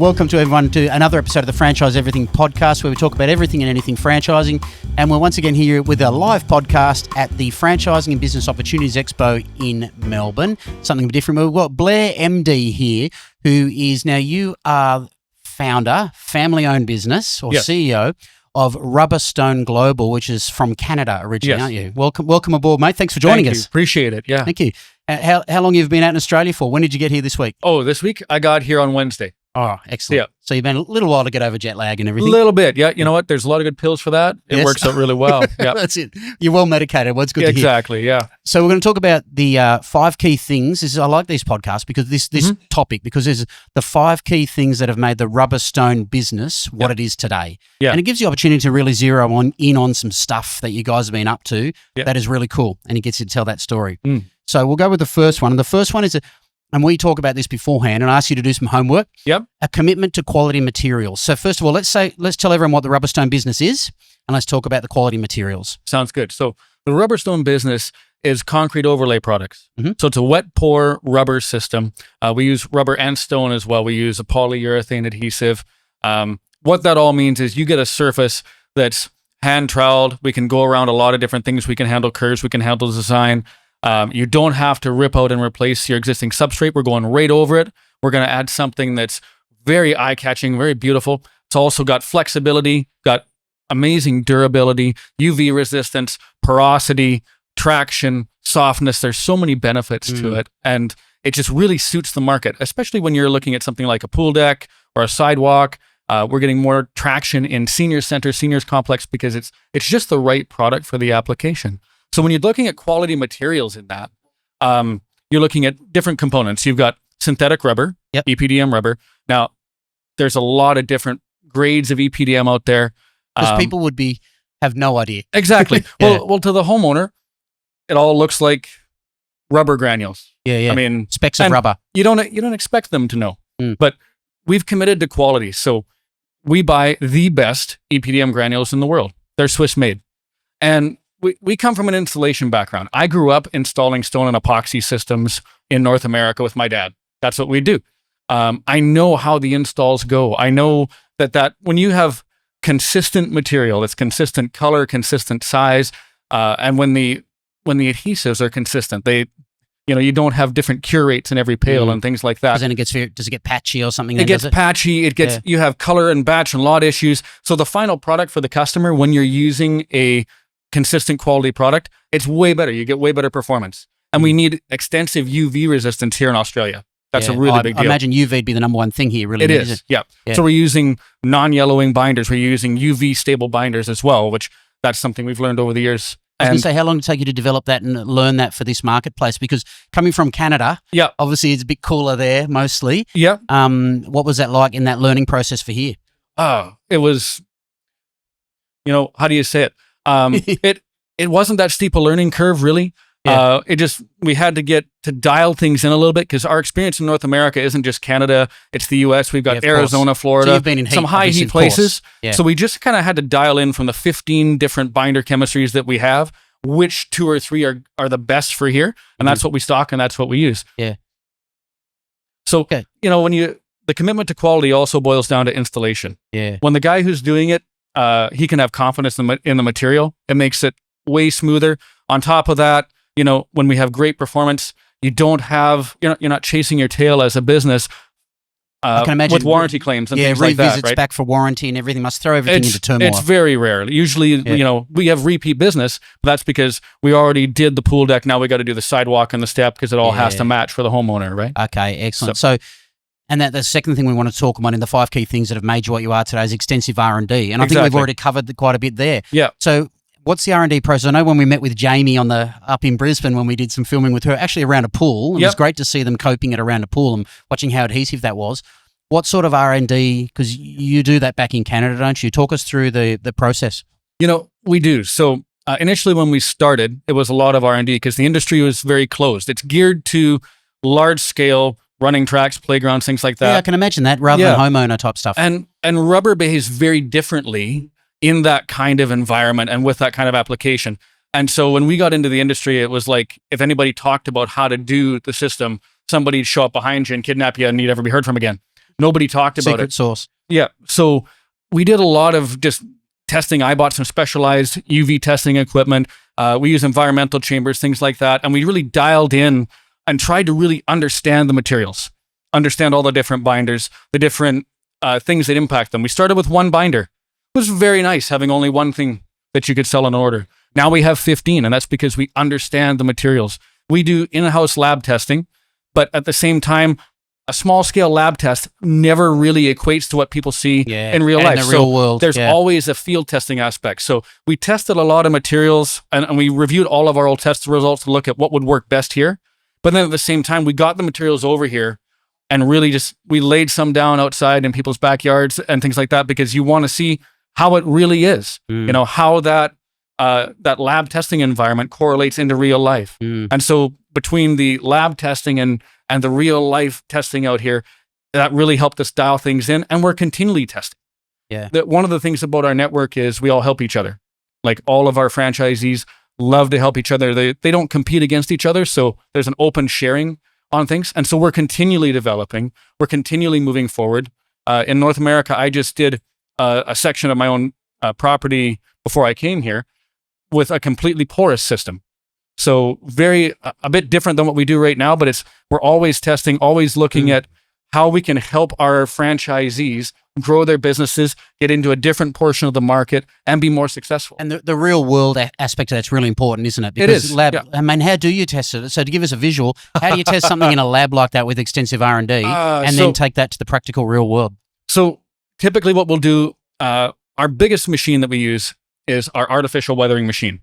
Welcome to everyone to another episode of the Franchise Everything podcast, where we talk about everything and anything franchising. And we're once again here with a live podcast at the Franchising and Business Opportunities Expo in Melbourne. Something different. We've got Blair Emde here, who is now, you are founder, family-owned business or CEO of Rubber Stone Global, which is from Canada originally, aren't you? Welcome aboard, mate. Thanks for joining us. Appreciate it. Yeah. Thank you. How long have you been out in Australia for? When did you get here this week? Oh, this week I got here on Wednesday. Oh, excellent. Yeah. So you've been a little while to get over jet lag and everything? A little bit, yeah. You know what? There's a lot of good pills for that. It works out really well. Yeah, that's it. You're well medicated. Well, it's good to hear. Exactly, yeah. So we're going to talk about the 5 key things. I like these podcasts because this topic, because there's the 5 key things that have made the Rubber Stone business what it is today. Yeah. And it gives you the opportunity to really zero in on some stuff that you guys have been up to that is really cool, and it gets you to tell that story. So we'll go with the first one. And the first one is and we talk about this beforehand and I ask you to do some homework. Yep. A commitment to quality materials. So first of all, let's tell everyone what the Rubber Stone business is, and let's talk about the quality materials. Sounds good. So the Rubber Stone business is concrete overlay products. So it's a wet pour rubber system. We use rubber and stone as well. We use a polyurethane adhesive. What that all means is you get a surface that's hand troweled. We can go around a lot of different things. We can handle curves. We can handle design. You don't have to rip out and replace your existing substrate. We're going right over it. We're going to add something that's very eye-catching, very beautiful. It's also got flexibility, got amazing durability, UV resistance, porosity, traction, softness. There's so many benefits to it, and it just really suits the market, especially when you're looking at something like a pool deck or a sidewalk. We're getting more traction in senior center, seniors complex, because it's just the right product for the application. So when you're looking at quality materials in that, you're looking at different components. You've got synthetic rubber, EPDM rubber. Now, there's a lot of different grades of EPDM out there. Because people would have no idea. Exactly. Well, to the homeowner, it all looks like rubber granules. Yeah. I mean, specks of rubber. You don't expect them to know, but we've committed to quality. So we buy the best EPDM granules in the world. They're Swiss made, and we come from an installation background. I grew up installing stone and epoxy systems in North America with my dad. That's what we do. I know how the installs go. I know that when you have consistent material, it's consistent color, consistent size, and when the adhesives are consistent, you don't have different cure rates in every pail and things like that. Because then does it get patchy or something? It gets patchy. You have color and batch and lot issues. So the final product for the customer, when you're using a consistent quality product, it's way better. You get way better performance. And we need extensive UV resistance here in Australia. That's a really big deal. I imagine UV would be the number one thing here, really. It is, yeah. So we're using non-yellowing binders. We're using UV stable binders as well, which that's something we've learned over the years. I was going to say, how long did it take you to develop that and learn that for this marketplace? Because coming from Canada, obviously it's a bit cooler there mostly. Yeah. What was that like in that learning process for here? It was, how do you say it? It wasn't that steep a learning curve, really. We had to get to dial things in a little bit, because our experience in North America isn't just Canada, it's the US. We've got Arizona, Florida, so you've been in some high heat places. So we just kind of had to dial in from the 15 different binder chemistries that we have, which 2 or 3 are the best for here. And that's what we stock and that's what we use. Yeah. So, the commitment to quality also boils down to installation. Yeah. When the guy who's doing it, he can have confidence in the material. It makes it way smoother. On top of that, when we have great performance, you're not chasing your tail as a business. I can imagine with warranty claims and things like that. Yeah, revisits back for warranty and everything must throw everything into turmoil. It's very rare. Usually, we have repeat business, but that's because we already did the pool deck. Now we got to do the sidewalk and the step, because it all has to match for the homeowner, right? Okay, excellent. So and the second thing we want to talk about in the 5 key things that have made you what you are today is extensive R&D. And I think we've already covered quite a bit there. Yeah. So what's the R&D process? I know when we met with Jamie up in Brisbane, when we did some filming with her, actually around a pool, it was great to see them coping it around a pool and watching how adhesive that was. What sort of R&D, because you do that back in Canada, don't you? Talk us through the process. We do. So initially when we started, it was a lot of R&D because the industry was very closed. It's geared to large scale running tracks, playgrounds, things like that. Yeah, I can imagine that, rather than homeowner type stuff. And rubber behaves very differently in that kind of environment and with that kind of application. And so when we got into the industry, it was like if anybody talked about how to do the system, somebody'd show up behind you and kidnap you and you'd never be heard from again. nobody talked about Secret it. sauce. Yeah. So we did a lot of just testing. I bought some specialized UV testing equipment. We use environmental chambers, things like that. And we really dialed in and tried to really understand the materials, understand all the different binders, the different things that impact them. We started with one binder. It was very nice having only one thing that you could sell an order. Now we have 15, and that's because we understand the materials. We do in-house lab testing, but at the same time, a small-scale lab test never really equates to what people see in real life. In the real world. There's always a field testing aspect. So we tested a lot of materials, and we reviewed all of our old test results to look at what would work best here. But then at the same time, we got the materials over here and really we laid some down outside in people's backyards and things like that, because you want to see how it really is, how that lab testing environment correlates into real life. And so between the lab testing and the real life testing out here, that really helped us dial things in, and we're continually testing. One of the things about our network is we all help each other. Like, all of our franchisees love to help each other. They don't compete against each other. So there's an open sharing on things. And so we're continually developing. We're continually moving forward. In North America, I just did a section of my own property before I came here with a completely porous system. So a bit different than what we do right now, but we're always testing, always looking at how we can help our franchisees grow their businesses, get into a different portion of the market, and be more successful. And the real world aspect of that's really important, isn't it? Because it is. Lab, I mean, how do you test it? So to give us a visual, how do you test something in a lab like that with extensive R&D and then take that to the practical real world? So typically what we'll do, our biggest machine that we use is our artificial weathering machine.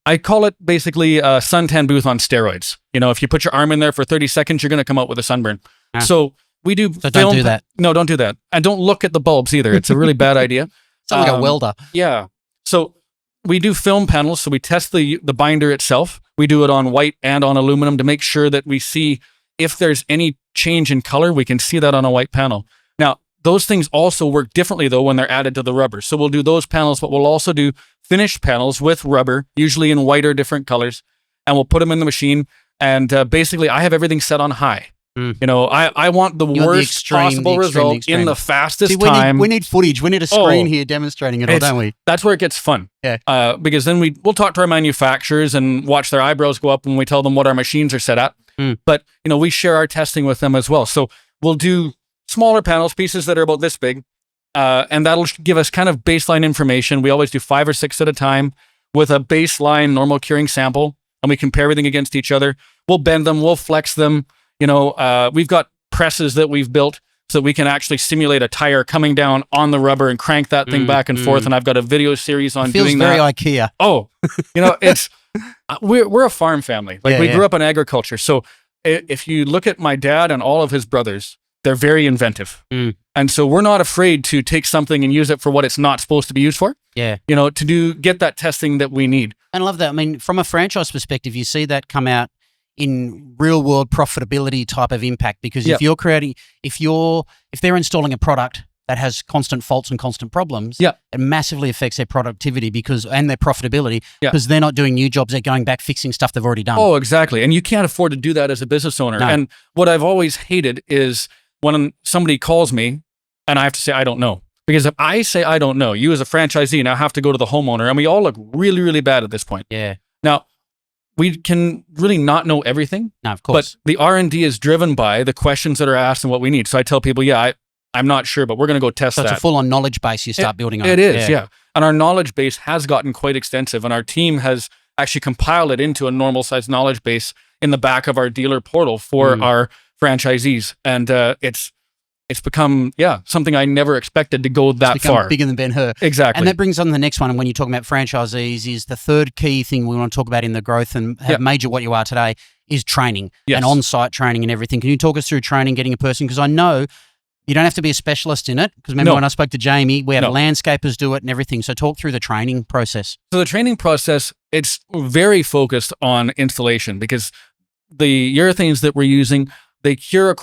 I call it basically a suntan booth on steroids. If you put your arm in there for 30 seconds, you're going to come out with a sunburn. So we do So don't do that. No, don't do that. And don't look at the bulbs either. It's a really bad idea. Sound like a welder. Yeah. So we do film panels. So we test the binder itself. We do it on white and on aluminum to make sure that we see if there's any change in color. We can see that on a white panel. Now, those things also work differently, though, when they're added to the rubber. So we'll do those panels, but we'll also do finished panels with rubber, usually in white or different colors, and we'll put them in the machine. And basically, I have everything set on high. I want the worst possible result in the fastest time. We need footage. We need a screen here demonstrating it all, don't we? That's where it gets fun. Yeah. Because then we'll talk to our manufacturers and watch their eyebrows go up when we tell them what our machines are set at. But, we share our testing with them as well. So we'll do smaller panels, pieces that are about this big, and that'll give us kind of baseline information. We always do 5 or 6 at a time with a baseline normal curing sample, and we compare everything against each other. We'll bend them, we'll flex them. We've got presses that we've built so that we can actually simulate a tire coming down on the rubber and crank that thing back and forth. And I've got a video series on doing that. Feels very IKEA. Oh, it's we're a farm family. Like we grew up in agriculture. So if you look at my dad and all of his brothers, they're very inventive. And so we're not afraid to take something and use it for what it's not supposed to be used for. To get that testing that we need. And I love that. I mean, from a franchise perspective, you see that come out in real world profitability type of impact, because if you're creating, if they're installing a product that has constant faults and constant problems, it massively affects their productivity and their profitability because they're not doing new jobs. They're going back, fixing stuff they've already done. Oh, exactly. And you can't afford to do that as a business owner. No. And what I've always hated is when somebody calls me and I have to say, I don't know. Because if I say, I don't know, you as a franchisee now have to go to the homeowner, and we all look really, really bad at this point. Now, we can really not know everything. No, of course. But the R&D is driven by the questions that are asked and what we need. So I tell people, I'm not sure, but we're going to go test that. So it's a full-on knowledge base you start building on. It is, yeah. And our knowledge base has gotten quite extensive, and our team has actually compiled it into a normal-sized knowledge base in the back of our dealer portal for our franchisees. And it's become, something I never expected to go that far. Bigger than Ben-Hur. Exactly. And that brings on the next one. And when you're talking about franchisees, is the third key thing we want to talk about in the growth and have made you what you are today is training and on-site training and everything. Can you talk us through training, getting a person? Because I know you don't have to be a specialist in it. Because remember when I spoke to Jamie, we had landscapers do it and everything. So talk through the training process. So the training process, it's very focused on installation, because the urethanes that we're using, they cure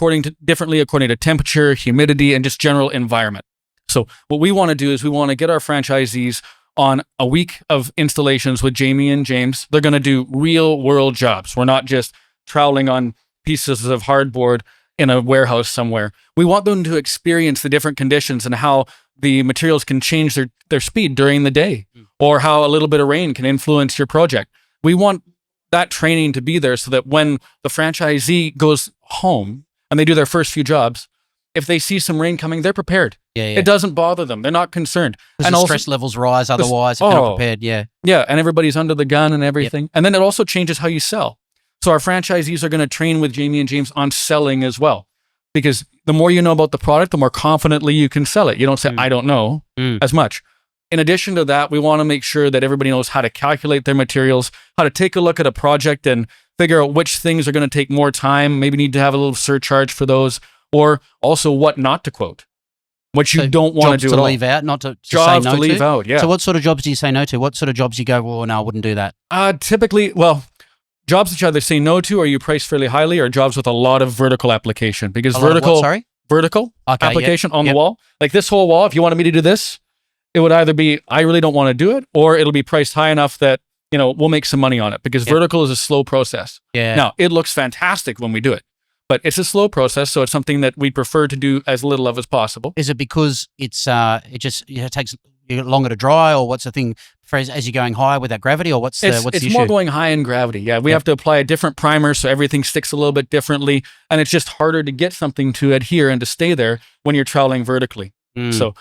differently according to temperature, humidity, and just general environment. So what we want to do is we want to get our franchisees on a week of installations with Jamie and James. They're going to do real world jobs. We're not just troweling on pieces of hardboard in a warehouse somewhere. We want them to experience the different conditions and how the materials can change their speed during the day, or how a little bit of rain can influence your project. We want that training to be there so that when the franchisee goes home and they do their first few jobs, if they see some rain coming, they're prepared. Yeah. It doesn't bother them. They're not concerned. And the stress levels rise otherwise if they're not prepared. Yeah, and everybody's under the gun and everything. And then it also changes how you sell. So our franchisees are going to train with Jamie and James on selling as well, because the more you know about the product, the more confidently you can sell it. You don't say, I don't know as much. In addition to that, we want to make sure that everybody knows how to calculate their materials, how to take a look at a project and figure out which things are going to take more time, maybe need to have a little surcharge for those, or also what not to quote, what you don't want to do at all. Jobs to leave out, not to jobs say no to leave out, yeah. So what sort of jobs do you say no to? What sort of jobs you go, well, no, I wouldn't do that? Typically, jobs that you either say no to or you price fairly highly, or jobs with a lot of vertical application. Because vertical application on the wall. Like this whole wall, if you wanted me to do this, it would either be, I really don't want to do it, or it'll be priced high enough that, we'll make some money on it, because vertical is a slow process. Yeah. Now, it looks fantastic when we do it, but it's a slow process, so it's something that we prefer to do as little of as possible. Is it because it's it takes longer to dry, or what's the thing as you're going higher with that gravity, or what's the issue? It's more going high in gravity. Yeah, we have to apply a different primer, so everything sticks a little bit differently, and it's just harder to get something to adhere and to stay there when you're traveling vertically. So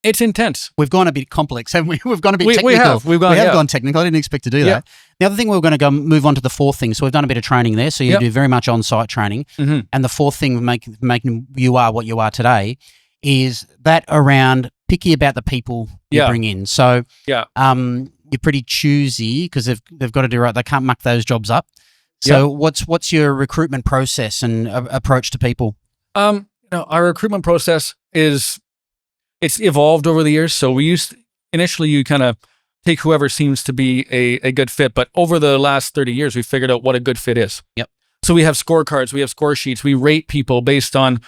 it's intense. We've gone a bit complex, haven't we? We've gone a bit technical. We've gone technical. I didn't expect to do that. The other thing, we're going to move on to the fourth thing. So we've done a bit of training there. So you do very much on-site training. And the fourth thing making you are what you are today is that around picky about the people you bring in. So you're pretty choosy because they've got to do right. They can't muck those jobs up. So what's your recruitment process and approach to people? Our recruitment process it's evolved over the years. So initially you kind of take whoever seems to be a good fit, but over the last 30 years, we figured out what a good fit is. So we have scorecards, we have score sheets, we rate people based on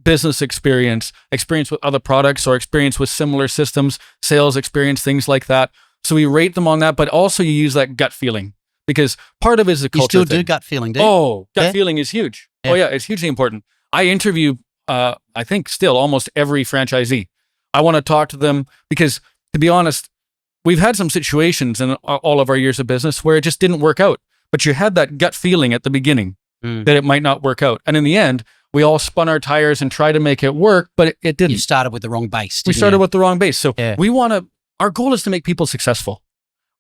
business experience with other products, or experience with similar systems, sales experience, things like that. So we rate them on that, but also you use that gut feeling, because part of it is a culture thing. You still do gut feeling, do you? Oh, gut feeling is huge. Yeah. Oh yeah, it's hugely important. I interview I think still almost every franchisee. I want to talk to them because, to be honest, we've had some situations in all of our years of business where it just didn't work out. But you had that gut feeling at the beginning that it might not work out. And in the end, we all spun our tires and tried to make it work, but it didn't. You started with the wrong base. We started with the wrong base. So our goal is to make people successful.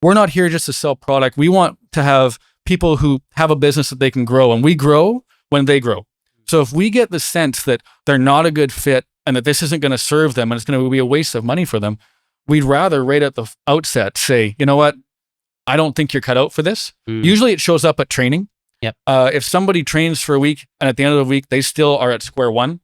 We're not here just to sell product. We want to have people who have a business that they can grow, and we grow when they grow. So if we get the sense that they're not a good fit and that this isn't going to serve them and it's going to be a waste of money for them, we'd rather right at the outset say, you know what, I don't think you're cut out for this. Usually it shows up at training. If somebody trains for a week and at the end of the week, they still are at square one,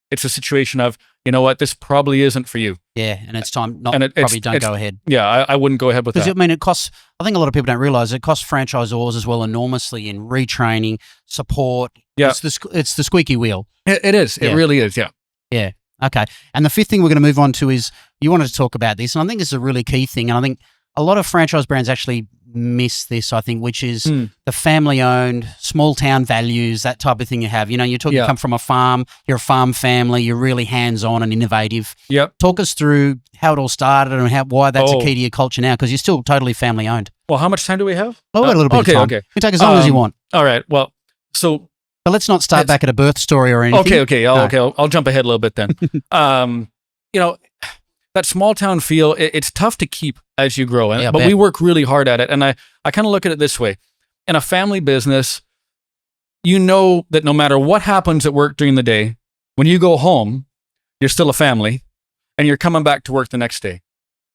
it's a situation of, you know what, this probably isn't for you. Yeah, and it's time, probably don't go ahead. Yeah, I wouldn't go ahead with that. Because, I mean, it costs, I think a lot of people don't realize it costs franchisors as well enormously in retraining, support. Yeah. It's the squeaky wheel. It is. It really is, yeah. Yeah, okay. And the fifth thing we're going to move on to is, you wanted to talk about this, and I think this is a really key thing, and I think a lot of franchise brands actually miss this, I think, which is the family-owned, small-town values, that type of thing you have. You know, you come from a farm, you're a farm family, you're really hands-on and innovative. Yep. Talk us through how it all started and why that's a key to your culture now, because you're still totally family-owned. Well, how much time do we have? Oh, we've got a little bit of time. Okay. You take as long as you want. All right, well, so... But let's not start back at a birth story or anything. Okay. I'll jump ahead a little bit then. You know, that small town feel, it's tough to keep as you grow, but we work really hard at it. And I kind of look at it this way. In a family business, you know that no matter what happens at work during the day, when you go home, you're still a family and you're coming back to work the next day.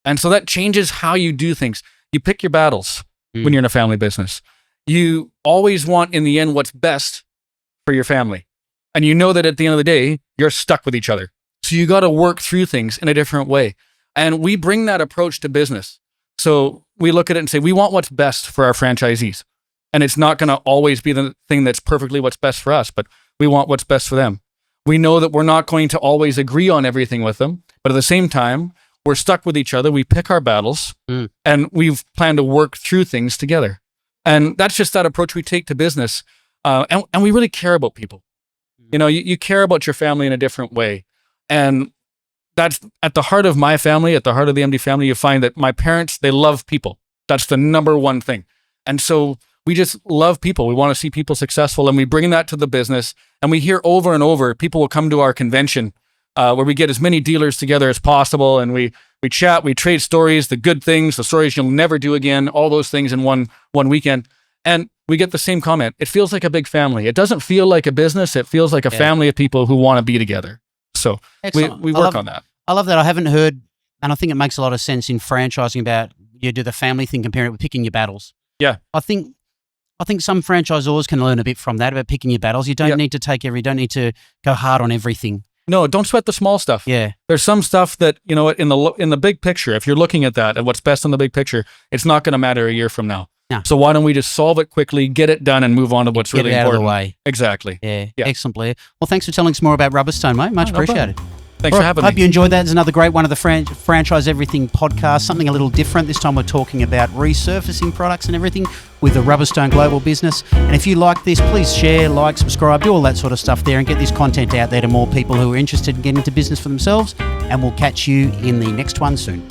And so that changes how you do things. You pick your battles when you're in a family business. You always want, in the end, what's best for your family. And you know that at the end of the day, you're stuck with each other. So you got to work through things in a different way. And we bring that approach to business. So we look at it and say, we want what's best for our franchisees. And it's not going to always be the thing that's perfectly what's best for us, but we want what's best for them. We know that we're not going to always agree on everything with them, but at the same time, we're stuck with each other. We pick our battles and we've planned to work through things together. And that's just that approach we take to business. And we really care about people. You know, you care about your family in a different way. And that's at the heart of my family, at the heart of the MD family. You find that my parents, they love people. That's the number one thing. And so we just love people. We want to see people successful, and we bring that to the business. And we hear over and over, people will come to our convention where we get as many dealers together as possible. And we chat, we trade stories, the good things, the stories you'll never do again, all those things in one weekend. And we get the same comment. It feels like a big family. It doesn't feel like a business. It feels like a family of people who want to be together. So we work on that. I love that. I haven't heard, and I think it makes a lot of sense in franchising about you do the family thing, comparing it with picking your battles. Yeah. I think some franchisors can learn a bit from that about picking your battles. You don't need to don't need to go hard on everything. No, don't sweat the small stuff. Yeah. There's some stuff that, you know, in the big picture, if you're looking at that and what's best in the big picture, it's not going to matter a year from now. No. So why don't we just solve it quickly, get it done, and move on to what's really important? Get it out of the way. Exactly. Yeah. Excellent, Blair. Well, thanks for telling us more about Rubberstone, mate. Much appreciated. Thanks for having me. Hope you enjoyed that. It's another great one of the Franchise Everything podcast. Something a little different. This time we're talking about resurfacing products and everything with the Rubberstone Global business. And if you like this, please share, like, subscribe, do all that sort of stuff there, and get this content out there to more people who are interested in getting into business for themselves. And we'll catch you in the next one soon.